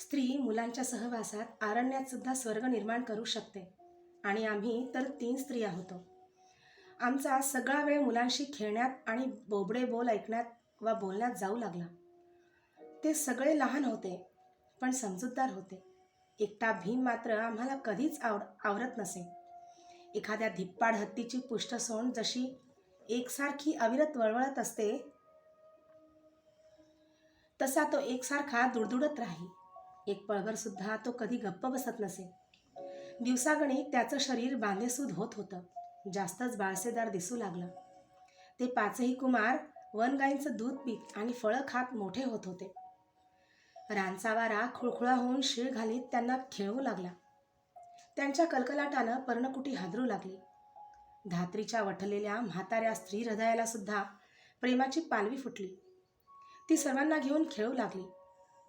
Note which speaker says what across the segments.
Speaker 1: स्त्री मुलांच्या सहवासात अरण्यात सुद्धा स्वर्ग निर्माण करू शकते. आणि आम्ही तर 3 स्त्रिया होतो. आमचा सगळा वेळ मुलांशी खेळण्यात आणि बोबडे बोल ऐकण्यात वा बोलण्यात जाऊ लागला. ते सगळे लहान होते, पण समजूतदार होते. एकटा भीम मात्र आम्हाला कधीच आवरत नसे. एखाद्या धिप्पाड हत्तीची पुष्टसोंड जशी एकसारखी अविरत वळवळत असते, तसा तो एकसारखा दुडदुडत राही. एक पळभर सुद्धा तो कधी गप्प बसत नसे. दिवसागणिक त्याचं शरीर बांधेसूद होत होतं. जास्तच बाळसेदार दिसू लागलं. ते 5ही कुमार वनगाईंचं दूध पीत आणि फळं खात मोठे होत होते. रानचा वारा खुळखुळा होऊन शीळ घालीत त्यांना खेळवू लागला. त्यांच्या कलकलाटानं पर्णकुटी हादरू लागली. धात्रीच्या वठलेल्या म्हाताऱ्या स्त्री हृदयाला सुद्धा प्रेमाची पालवी फुटली. ती सर्वांना घेऊन खेळू लागली.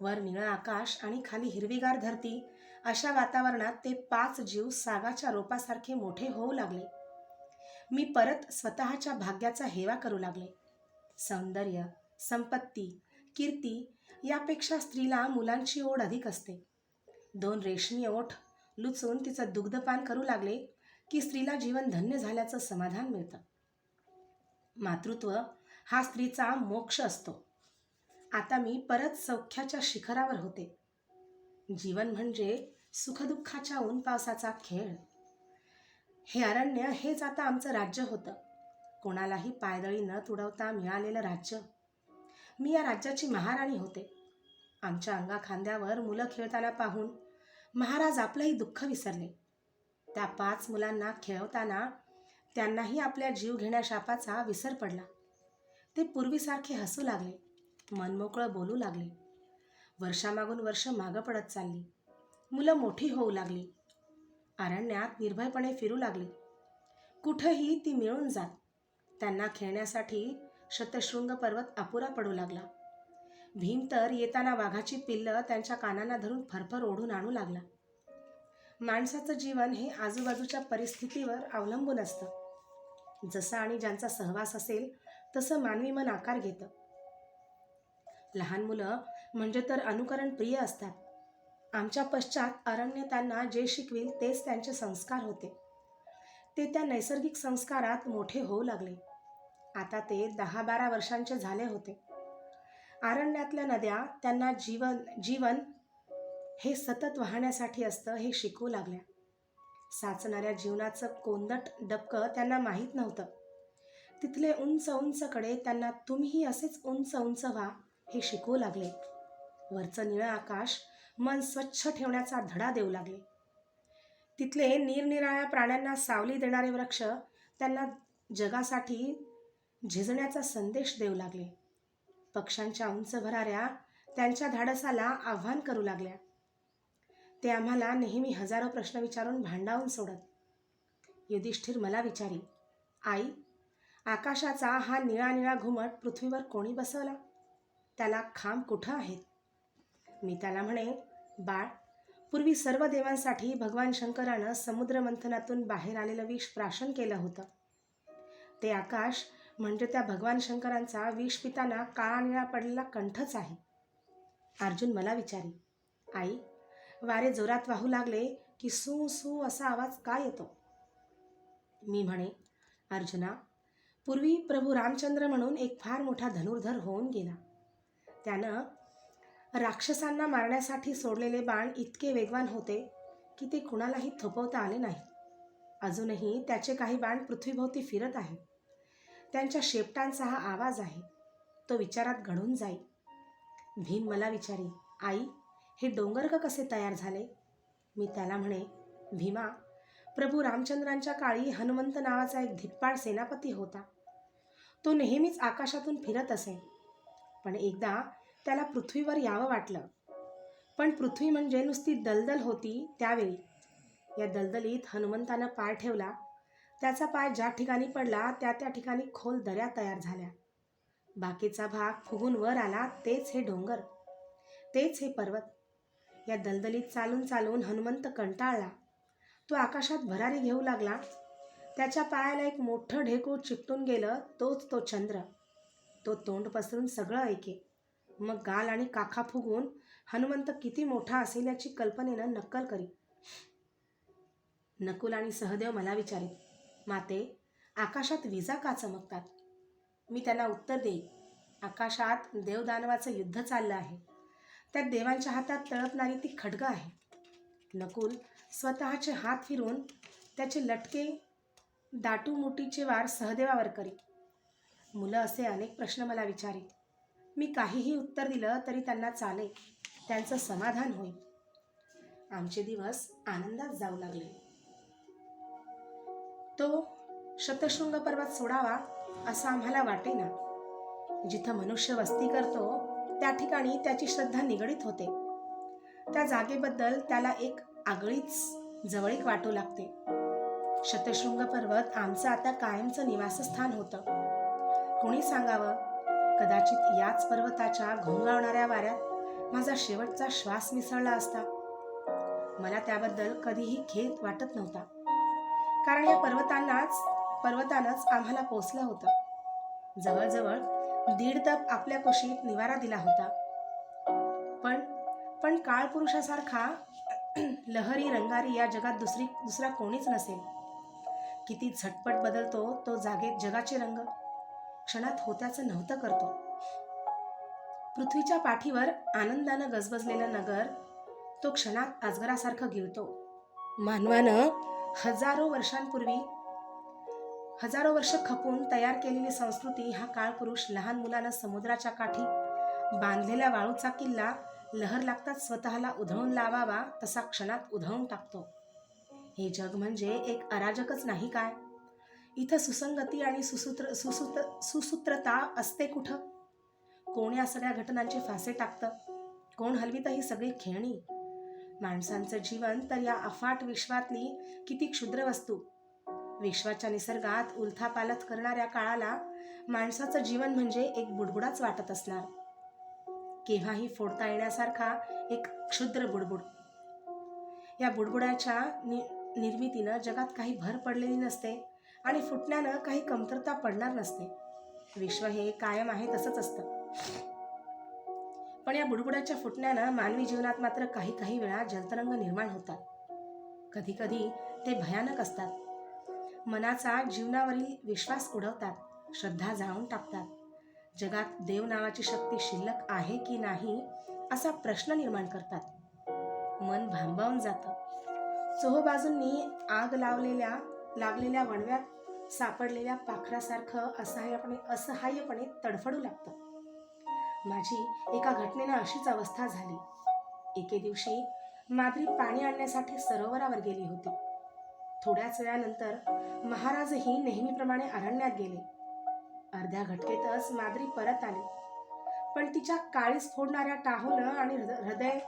Speaker 1: वर निळं आकाश आणि खाली हिरवीगार धरती, अशा वातावरणात ते 5 जीव सागाच्या रोपासारखे मोठे होऊ लागले. मी परत स्वतःच्या भाग्याचा हेवा करू लागले. सौंदर्य, संपत्ती, कीर्ती यापेक्षा स्त्रीला मुलांची ओढ अधिक असते. 2 रेशमी ओठ लुचून तिचं दुग्धपान करू लागले की स्त्रीला जीवन धन्य झाल्याचं समाधान मिळतं. मातृत्व हा स्त्रीचा मोक्ष असतो. आता मी परत सौख्याच्या शिखरावर होते. जीवन म्हणजे सुखदुःखाच्या ऊन पावसाचा खेळ. हे अरण्य हेच आता आमचं राज्य होतं. कोणालाही पायदळी न तुडवता मिळालेलं राज्य. मी या राज्याची महाराणी होते. आमच्या अंगाखांद्यावर मुलं खेळताना पाहून महाराज आपलंही दुःख विसरले. त्या 5 मुलांना खेळवताना त्यांनाही आपल्या जीव घेण्या शापाचा विसर पडला. ते पूर्वीसारखे हसू लागले, मनमोकळं बोलू लागले. वर्षामागून वर्ष मागं पडत चालली. मुलं मोठी होऊ लागली. अरण्यात निर्भयपणे फिरू लागली. कुठंही ती मिळून जात. त्यांना खेळण्यासाठी शतशृंग पर्वत अपुरा पडू लागला. भीम तर येताना वाघाची पिल्लं त्यांच्या कानांना धरून फरफर ओढून आणू लागला. माणसाचं जीवन हे आजूबाजूच्या परिस्थितीवर अवलंबून असतं. जसा आणि ज्यांचा सहवास असेल तसं मानवी मन आकार घेतं. लहान मुलं म्हणजे तर अनुकरण प्रिय असतात. आमच्या पश्चात अरण्य त्यांना जे शिकविल तेच त्यांचे संस्कार होते. ते त्या नैसर्गिक संस्कारात मोठे होऊ लागले. आता ते 10-12 वर्षांचे झाले होते. अरण्यातल्या नद्या त्यांना जीवन हे सतत वाहण्यासाठी असतं हे शिकवू लागल्या. साचणाऱ्या जीवनाचं कोंदट डबकं त्यांना माहीत नव्हतं. तिथले उंच उंच कडे त्यांना तुम्हीही असेच उंच उंच व्हा हे शिकवू लागले. वरचं निळं आकाश मन स्वच्छ ठेवण्याचा धडा देऊ लागले. तिथले निरनिराळ्या प्राण्यांना सावली देणारे वृक्ष त्यांना जगासाठी झिजण्याचा संदेश देऊ लागले. पक्ष्यांच्या उंच भराऱ्या त्यांच्या धाडसाला आव्हान करू लागल्या. ते आम्हाला नेहमी हजारो प्रश्न विचारून भांडावून सोडत. युधिष्ठिर मला विचारी, आई, आकाशाचा हा निळा निळा घुमट पृथ्वीवर कोणी बसवला? त्याला खांब कुठं आहेत? मी त्याला म्हणे, बाळ, पूर्वी सर्व देवांसाठी भगवान शंकरानं समुद्रमंथनातून बाहेर आलेलं विष प्राशन केलं होतं. ते आकाश म्हणजे त्या भगवान शंकरांचा विष पिताना काळा निळा पडलेला कंठच आहे. अर्जुन मला विचारी, आई, वारे जोरात वाहू लागले की सू सू असा आवाज का येतो? मी म्हणे, अर्जुना, पूर्वी प्रभू रामचंद्र म्हणून एक फार मोठा धनुर्धर होऊन गेला. त्यानं राक्षसांना मारण्यासाठी सोडलेले बाण इतके वेगवान होते की ते कुणालाही थोपवता आले नाही. अजूनही त्याचे काही बाण पृथ्वीभोवती फिरत आहेत. त्यांच्या शेपटांचा हा आवाज आहे. तो विचारात घडून जाई. भीम मला विचारी, आई, हे डोंगर कसे तयार झाले? मी त्याला म्हणे, भीमा, प्रभू रामचंद्रांच्या काळी हनुमंत नावाचा एक धिप्पाड सेनापती होता. तो नेहमीच आकाशातून फिरत असे. पण एकदा त्याला पृथ्वीवर यावं वाटलं. पण पृथ्वी म्हणजे नुसती दलदल होती त्यावेळी. या दलदलीत हनुमंतानं पाय ठेवला. त्याचा पाय ज्या ठिकाणी पडला त्या त्या ठिकाणी खोल दऱ्या तयार झाल्या. बाकीचा भाग फुगून वर आला. तेच हे डोंगर, तेच हे पर्वत. या दलदलीत चालून चालून हनुमंत कंटाळला. तो आकाशात भरारी घेऊ लागला. त्याच्या पायाला एक मोठं ढेकूळ चिकटून गेलं. तोच तो चंद्र. तो तोंड पसरून सगळं ऐके. मग गाल आणि काखा फुगवून हनुमंत किती मोठा असेल याची कल्पनेनं नक्कल करी. नकुल आणि सहदेव मला विचारित, माते, आकाशात विजा का चमकतात? मी त्यांना उत्तर देई, आकाशात देवदानवाचं युद्ध चाललं आहे. त्यात देवांच्या हातात तळपणारी ती खड्ग आहे. नकुल स्वतःचे हात फिरून त्याचे लटके दाटू मुठीचे वार सहदेवावर करी. मुलं असे अनेक प्रश्न मला विचारी. मी काहीही उत्तर दिलं तरी त्यांना चाले, त्यांचं समाधान होईल. आमचे दिवस आनंदात जाऊ लागले. तो शतशृंग पर्वत सोडावा असं आम्हाला वाटेना. जिथं मनुष्य वस्ती करतो त्या ठिकाणी त्याची श्रद्धा निगडीत होते. त्या जागेबद्दल त्याला एक आगळीच जवळीक वाटू लागते. शतशृंग पर्वत आमचं आता कायमचं निवासस्थान होतं. कोणी सांगावं, कदाचित याच पर्वताच्या घोंगावणाऱ्या वाऱ्यात माझा शेवटचा श्वास मिसळला असता. मला त्याबद्दल कधीही खेद वाटत नव्हता, कारण या पर्वतानंच आम्हाला पोचलं होतं. जवळजवळ 1.5 तप आपल्या कुशीत निवारा दिला होता. पण काळपुरुषासारखा लहरी रंगारी या जगात दुसरा कोणीच नसेल. किती झटपट बदलतो तो जगाचे रंग, क्षणात होत्याचं नव्हतं करतो. पृथ्वीच्या पाठीवर आनंदानं गजबजलेलं नगर तो क्षणात अजगरासारखं गिळतो. मानवानं हजारो वर्ष खपून तयार केलेली संस्कृती हा काळपुरुष लहान मुलानं समुद्राच्या काठी बांधलेल्या वाळूचा किल्ला लहर लागताच स्वतःला उधळून लावावा तसा क्षणात उधळून टाकतो. हे जग म्हणजे एक अराजकच नाही काय? इथं सुसंगती आणि सुसूत्रता असते कुठं? कोण या सगळ्या घटनांचे फासे टाकतं? कोण हलवितं ही सगळी खेळणी? माणसांचं जीवन तर या अफाट विश्वातली किती क्षुद्र वस्तू. विश्वाच्या निसर्गात उलथापालथ करणाऱ्या काळाला माणसाचं जीवन म्हणजे एक बुडबुडाच वाटत असणार. केव्हाही फोडता येण्यासारखा एक क्षुद्र बुडबुड. या बुडबुडाच्या निर्मितीनं जगात काही भर पडलेली नसते आणि फुटण्यानं काही कमतरता पडणार नसते. विश्व हे कायम आहे तसंच असतं. पण या बुडबुडाच्या फुटण्यानं मानवी जीवनात मात्र काही वेळा जलतरंग निर्माण होतात. कधी ते भयानक असतात. मनाचा जीवनावरील विश्वास उडवतात, श्रद्धा जाळून टाकतात. जगात देव नावाची शक्ती शिल्लक आहे की नाही असा प्रश्न निर्माण करतात. मन भांबावून जातं. चोहोबाजूंनी आग लागलेल्या वणव्यात सापडलेल्या पाखरासारखं असहाय्यपणे तडफडू लागतं. माझी एका घटनेनं अशीच अवस्था झाली. एके दिवशी माद्री पाणी आणण्यासाठी सरोवरावर गेली होती. थोड्याच वेळानंतर महाराजही नेहमीप्रमाणे अरण्यात गेले. अर्ध्या घटकेतच माद्री परत आली. पण तिच्या काळीस फोडणाऱ्या टाहोनं आणि हृदय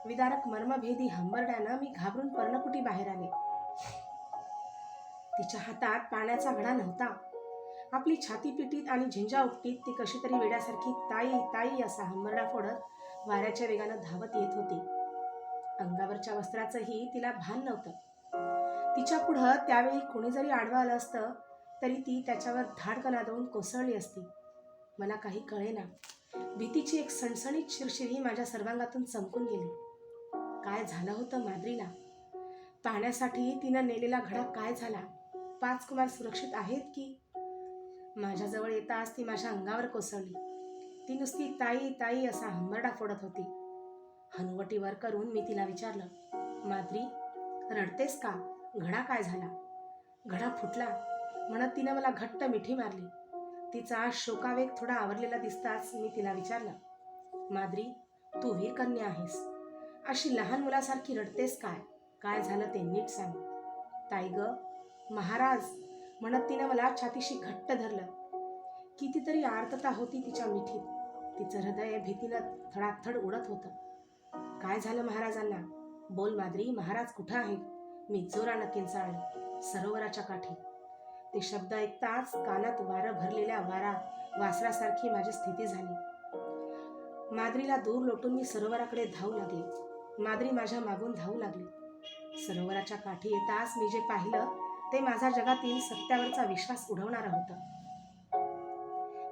Speaker 1: विदारक मर्मभेदी हंबरड्यानं मी घाबरून पर्णकुटी बाहेर आले. तिच्या हातात पाण्याचा घडा नव्हता. आपली छाती पिटीत आणि झिंजा उपटीत ती कशी तरी वेड्यासारखी ताई ताई असा हंबरडा फोडत वाऱ्याच्या वेगानं धावत येत होती. अंगावरच्या वस्त्राचंही तिला भान नव्हतं. तिच्या पुढं त्यावेळी कोणी जरी आडवं आलं असतं तरी ती त्याच्यावर धाडकन आदळून कोसळली असती. मला काही कळेना. भीतीची एक सणसणीत शिरशिरी माझ्या सर्वांगातून चमकून गेली. काय झालं होतं माद्रीला? पाहण्यासाठी तिनं नेलेला घडा काय झाला? 5 कुमार सुरक्षित आहेत की? माझ्याजवळ येताच ती माझ्या अंगावर कोसळली. ती नुसती ताई ताई असा हंबरडा फोडत होती. हनुवटी वर करून मी तिला विचारलं, माद्री, रडतेस का? घडा काय झाला? घडा फुटला म्हणत तिनं मला घट्ट मिठी मारली. तिचा शोकावेग थोडा आवरलेला दिसताच मी तिला विचारलं, माद्री, तू वीरकन्या आहेस, अशी लहान मुलासारखी रडतेस काय? काय झालं ते नीट सांग. ताई ग, महाराज म्हणत तिनं मला छातीशी घट्ट धरलं. कितीतरी आर्तता होती तिच्या मिठीत. तिचं हृदय भीतीनं थडाथड उडत होतं. काय झालं महाराजांना? बोल माद्री, महाराज कुठं आहेत? मी जोरानं किंचाळलं. सरोवराच्या काठी. ते शब्द ऐकताच कानात वारं भरलेल्या वासरासारखी माझी स्थिती झाली. माद्रीला दूर लोटून मी सरोवराकडे धावू लागले. माद्री माझ्या मागून धावू लागली. सरोवराच्या काठी येताच मी जे पाहिलं ते माझा जगातील सत्यावरचा विश्वास उडवणारं होतं.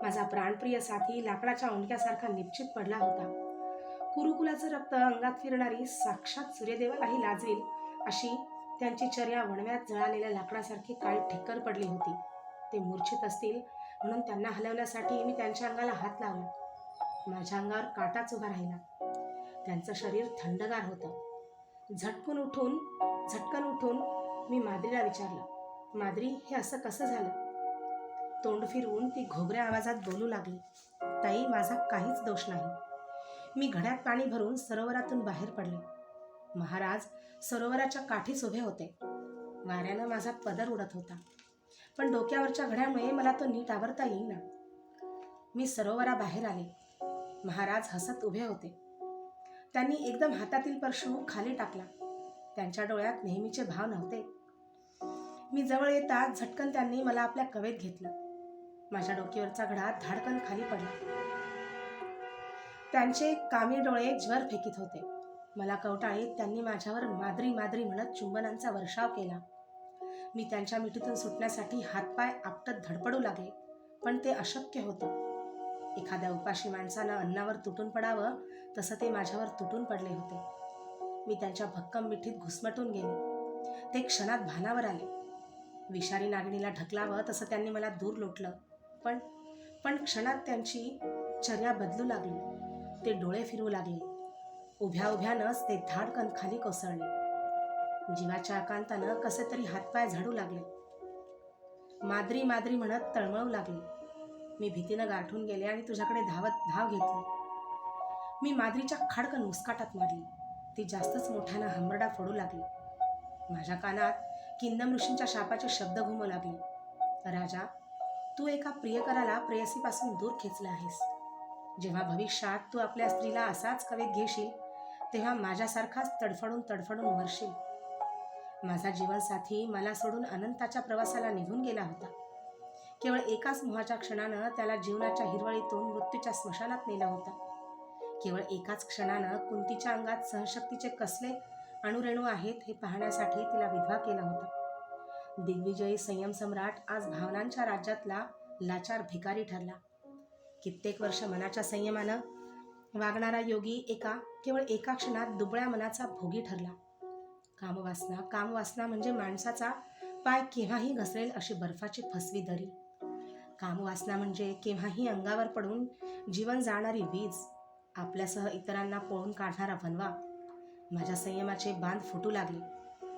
Speaker 1: माझा प्राणप्रिय साथी लाकडाच्या ओंडक्यासारखा निश्चित पडला होता. कुरुकुलाचं रक्त अंगात फिरणारी साक्षात सूर्यदेवालाही लाजवेल अशी त्यांची चर्या वणव्यात जळालेल्या लाकडासारखी काळी ठिक्कर पडली होती. ते मूर्छित असतील म्हणून त्यांना हलवण्यासाठी मी त्यांच्या अंगाला हात लावला. माझ्या अंगावर काटाच उभा राहिला. त्यांचं शरीर थंडगार होतं. झटकन उठून मी माद्रीला विचारलं, माद्री, हे असं कसं झालं? तोंड फिरवून ती घोगऱ्या आवाजात बोलू लागली, ताई, माझा काहीच दोष नाही. मी घड्यात पाणी भरून सरोवरातून बाहेर पडले. महाराज सरोवराच्या काठीच उभे होते. वाऱ्यानं माझा पदर उडत होता, पण डोक्यावरच्या घड्यामुळे मला तो नीट आवरता येईना. मी सरोवराबाहेर आले. महाराज हसत उभे होते. त्यांनी एकदम हातातील परशू खाली टाकला. त्यांच्या डोळ्यात नेहमीचे भाव नव्हते. मी जवळ येताच झटकन त्यांनी मला आपल्या कवेत घेतलं. माझ्या डोक्यावरचा घडा धाडकन खाली पडला. त्यांचे कामी डोळे ज्वर फेकीत होते. मला कवटाळीत त्यांनी माझ्यावर माद्री माद्री म्हणत चुंबनांचा वर्षाव केला. मी त्यांच्या मिठीतून सुटण्यासाठी हातपाय आपटत धडपडू लागले, पण ते अशक्य होतं. एखाद्या उपाशी माणसानं अन्नावर तुटून पडावं तसं ते माझ्यावर तुटून पडले होते. मी त्यांच्या भक्कम मिठीत घुसमटून गेले. ते क्षणात भानावर आले. विषारी नागिणीला ढकलावं तसं त्यांनी मला दूर लोटलं, पण क्षणात त्यांची चर्या बदलू लागली. ते डोळे फिरवू लागले. उभ्यानंच ते धाडकन खाली कोसळले. जीवाच्या आकांतानं कसे तरी हातपाय झाडू लागले. माद्री माद्री म्हणत तळमळू लागले. मी भीतीनं गारठून गेले आणि तुझ्याकडे धाव घेतली. मी माद्रीच्या खाडकन मुस्काटात मारली. ती जास्तच मोठ्यानं हंबरडा फोडू लागली. माझ्या कानात किंदम ऋषींच्या शापाचे शब्द घुमू लागले. राजा, तू एका प्रियकराला प्रेयसीपासून दूर खेचला आहेस. जेव्हा भविष्यात तू आपल्या स्त्रीला असाच कवेत घेशील तेव्हा माझ्यासारखाच तडफडून मरशील. माझा जीवनसाथी मला सोडून अनंताच्या प्रवासाला निघून गेला होता. केवळ एकाच मोहाच्या क्षणानं त्याला जीवनाच्या हिरवळीतून मृत्यूच्या स्मशानात नेलं होतं. केवळ एकाच क्षणानं कुंतीच्या अंगात सहशक्तीचे कसले अणुरेणू आहेत हे पाहण्यासाठी तिला विधवा केलं होतं. दिग्विजयी संयम सम्राट आज भावनांच्या राज्यातला लाचार भिकारी ठरला. कित्येक वर्ष मनाच्या संयमानं वागणारा योगी केवळ एका क्षणात दुबळ्या मनाचा भोगी ठरला. कामवासना म्हणजे माणसाचा पाय केव्हाही घसरेल अशी बर्फाची फसवी दरी. कामवासना म्हणजे केव्हाही अंगावर पडून जीवन जाणारी वीज, आपल्यासह इतरांना पळून काढणारा वनवा. माझ्या संयमाचे बांध फुटू लागले.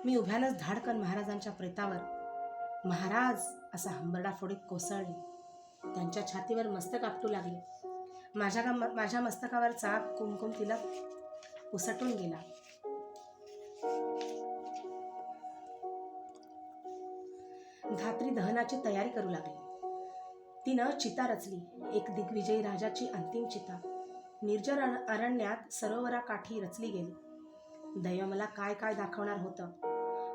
Speaker 1: मी उभ्यानंच धाडकन महाराजांच्या प्रेतावर महाराज असा हंबरडा फोडीत कोसळले. त्यांच्या छातीवर मस्तक आपटू लागले. माझ्या मस्तकावरचा कुमकुम तिलक उसटून गेला. धात्री दहनाची तयारी करू लागली. तिनं चिता रचली. एक दिग्विजयी राजाची अंतिम चिता निर्जन अरण्यात सरोवराकाठी रचली गेली. दैव मला काय काय दाखवणार होतं.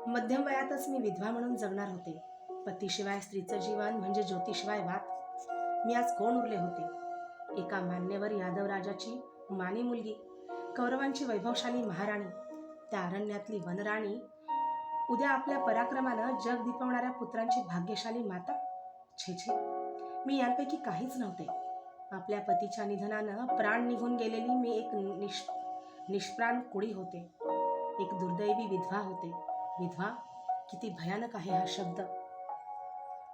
Speaker 1: मध्यम वयातच मी विधवा म्हणून जगणार होते. पतीशिवाय स्त्रीचं जीवन म्हणजे ज्योतीशिवाय वात. मी आज कोण उरले होते? एका मान्यवर यादव राजाची मानी मुलगी, कौरवांची वैभवशाली महाराणी, त्या अरण्यातली वनराणी, उद्या आपल्या पराक्रमानं जग दिपवणाऱ्या पुत्रांची भाग्यशाली माता. छे, मी यांपैकी काहीच नव्हते. आपल्या पतीच्या निधनानं प्राण निघून गेलेली मी एक निष्प्राण कुडी होते. एक दुर्दैवी विधवा होते. विधवा, किती भयानक आहे हा शब्द.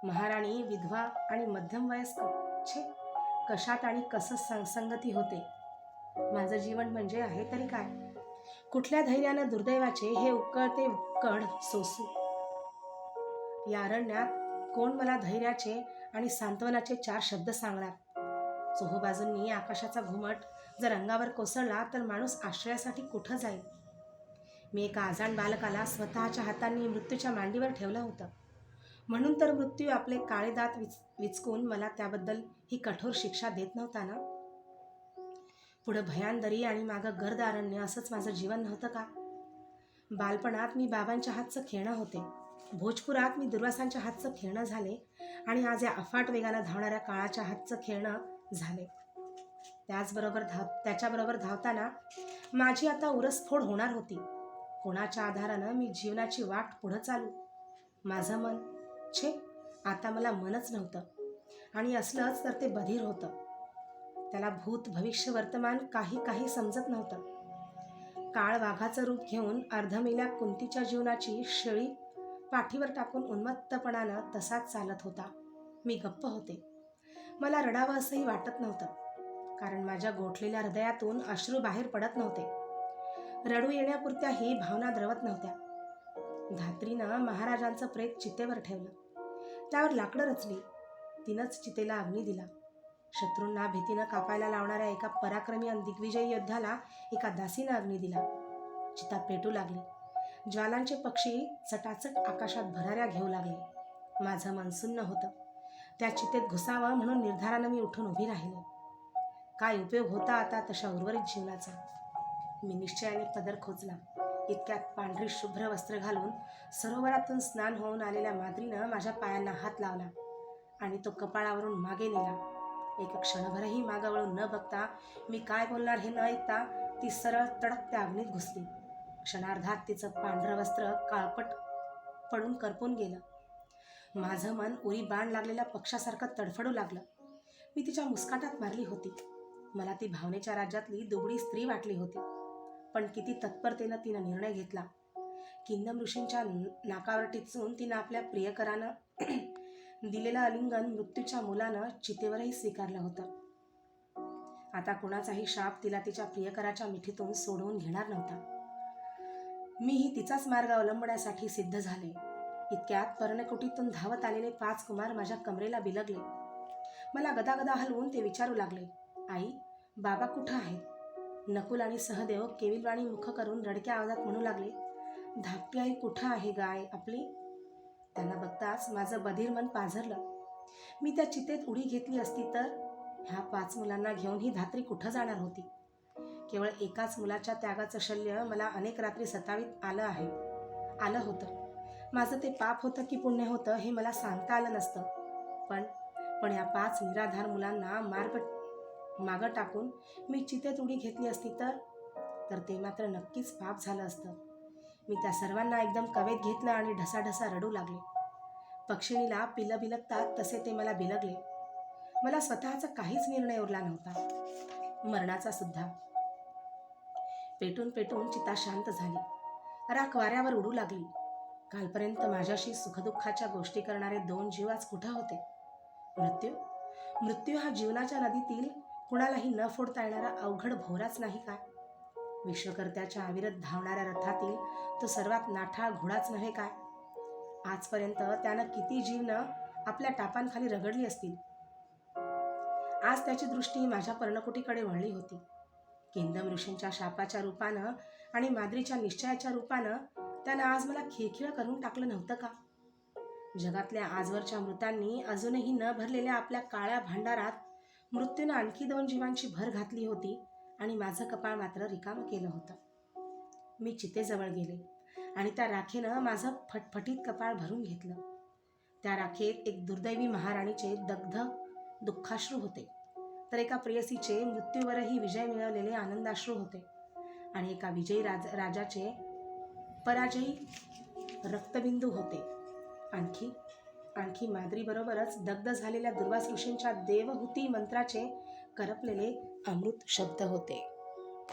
Speaker 1: महाराणी, विधवा आणि मध्यमवयस्क, छे, कशात आणि कसं संगती होते. माझं जीवन म्हणजे आहे तरी काय? कुठल्या धैर्यानं दुर्दैवाचे हे उकळते कढ सोसू? या अरण्यात कोण मला धैर्याचे आणि सांत्वनाचे 4 शब्द सांगणार? चोहोबाजूंनी आकाशाचा घुमट जर अंगावर कोसळला तर माणूस आश्रयासाठी कुठं जाईल? मी एका आजाण बालकाला स्वतःच्या हातांनी मृत्यूच्या मांडीवर ठेवलं होतं. म्हणून तर मृत्यू आपले काळे दात विचकून मला त्याबद्दल ही कठोर शिक्षा देत नव्हता ना? पुढं भयांदरी आणि मागं गर्द अरण्य असंच माझं जीवन नव्हतं का? बालपणात मी बाबांच्या हातचं खेळणं होते. भोजपुरात मी दुर्वासांच्या हातचं खेळणं झाले आणि आज या अफाट वेगानं धावणाऱ्या काळाच्या हातचं खेळणं झाले. त्याच्याबरोबर धावताना माझी आता उरसफोड होणार होती. कोणाच्या आधारानं मी जीवनाची वाट पुढं चालू? माझं मन, छे, आता मला मनच नव्हतं आणि असलंच तर ते बधीर होतं. त्याला भूत भविष्य वर्तमान काही काही समजत नव्हतं. काळ वाघाचं रूप घेऊन अर्धमेल्या कुंतीच्या जीवनाची शेळी पाठीवर टाकून उन्मत्तपणानं तसाच चालत होता. मी गप्प होते. मला रडावं असंही वाटत नव्हतं, कारण माझ्या गोठलेल्या हृदयातून अश्रू बाहेर पडत नव्हते. रडू येण्यापुरत्याही भावना द्रवत नव्हत्या. धात्रीनं महाराजांचं प्रेत चितेवर ठेवलं. त्यावर लाकडं रचली. तिनंच चितेला अग्नी दिला. शत्रूंना भीतीनं कापायला लावणाऱ्या एका पराक्रमी आणि दिग्विजयी योद्ध्याला एका दासीनं अग्नी दिला. चिता पेटू लागली. ज्वालांचे पक्षी चटाचट आकाशात भराऱ्या घेऊ लागले. माझं मन सुन्न होतं. त्या चितेत घुसावं म्हणून निर्धारानं मी उठून उभी राहिले. काय उपयोग होता आता तशा उर्वरित जीवनाचा? मी निश्चयाने पदर खोचला. इतक्यात पांढरी शुभ्र वस्त्र घालून सरोवरातून स्नान होऊन आलेल्या माद्रीनं माझ्या पायांना हात लावला आणि तो कपाळावरून मागे नेला. एक क्षणभरही मागावळून न बघता, मी काय बोलणार हे न ऐकता ती सरळ तडक त्या अग्नीत घुसली. क्षणार्धात तिचं पांढरं वस्त्र काळपट पडून करपून गेलं. माझं मन उरी बाण लागलेल्या पक्षासारखं तडफडू लागलं. मी तिच्या मुस्काटात मारली होती. मला ती भावनेच्या राज्यातली दुबळी स्त्री वाटली होती. पण किती तत्परतेनं तिनं निर्णय घेतला. किंदम ऋषींच्या नाकावर टिचून तिनं आपल्या प्रियकरानं दिलेलं आलिंगन मृत्यूच्या मुलानं चितेवरही स्वीकारलं होतं. आता कुणाचाही शाप तिला तिच्या प्रियकराच्या मिठीतून सोडवून घेणार नव्हता. मीही तिचाच मार्ग अवलंबण्यासाठी सिद्ध झाले. इतक्यात पर्णकुटीतून धावत आलेले 5 कुमार माझ्या कमरेला बिलगले. मला गदागदा हलवून ते विचारू लागले, आई, बाबा कुठं आहेत? नकुल आणि सहदेव केविलवाणी मुख करून रडक्या आवाजात म्हणू लागले, धाकटी आई कुठं आहे गाय आपली? त्यांना बघताच माझं बधीर मन पाझरलं. मी त्या चितेत उडी घेतली असती तर ह्या 5 मुलांना घेऊन ही धात्री कुठं जाणार होती? केवळ एकाच मुलाच्या त्यागाचं शल्य मला अनेक रात्री सतावीत आलं होतं. माझं ते पाप होतं की पुण्य होतं हे मला सांगता आलं नसतं. पण या 5 निराधार मुलांना मागं टाकून मी चितेत उडी घेतली असती तर ते मात्र नक्कीच पाप झालं असतं. मी त्या सर्वांना एकदम कवेत घेतलं आणि ढसाढसा रडू लागले. पक्षिणीला पिलं बिलगतात तसे ते मला बिलगले. मला स्वतःचा काहीच निर्णय उरला नव्हता, मरणाचा सुद्धा. पेटून पेटून चिता शांत झाली. राख वाऱ्यावर उडू लागली. कालपर्यंत माझ्याशी सुखदुःखाच्या गोष्टी करणारे 2 जीव आज कुठं होते? मृत्यू हा जीवनाच्या नदीतील कुणालाही न फोडता येणारा अवघड भोवराच नाही काय? विश्वकर्त्याच्या अविरत धावणाऱ्या रथातील तो सर्वात नाठाळ घोडाच नव्हे काय? आजपर्यंत त्यानं किती जीवन आपल्या टापांखाली रगडली असतील. आज त्याची दृष्टी माझ्या पर्णकुटीकडे वळली होती. किंदम ऋषींच्या शापाच्या रूपानं आणि माद्रीच्या निश्चयाच्या रूपानं त्यानं आज मला खिळखिळं करून टाकलं नव्हतं का? जगातल्या आजवरच्या मृतांनी अजूनही न भरलेल्या आपल्या काळ्या भांडारात मृत्यूनं आणखी 2 जीवांची भर घातली होती आणि माझं कपाळ मात्र रिकामं केलं होतं. मी चितेजवळ गेले आणि त्या राखेनं माझं फटफटीत कपाळ भरून घेतलं. त्या राखेत एक दुर्दैवी महाराणीचे दग्ध दुःखाश्रू होते, तर एका प्रेयसीचे मृत्यूवरही विजय मिळवलेले आनंदाश्रू होते आणि एका विजयी राजाचे पराजयी रक्तबिंदू होते. आणखी माद्रीबरोबरच दग्ध झालेल्या दुर्वास ऋषींच्या देवहूती मंत्राचे करपलेले अमृत शब्द होते.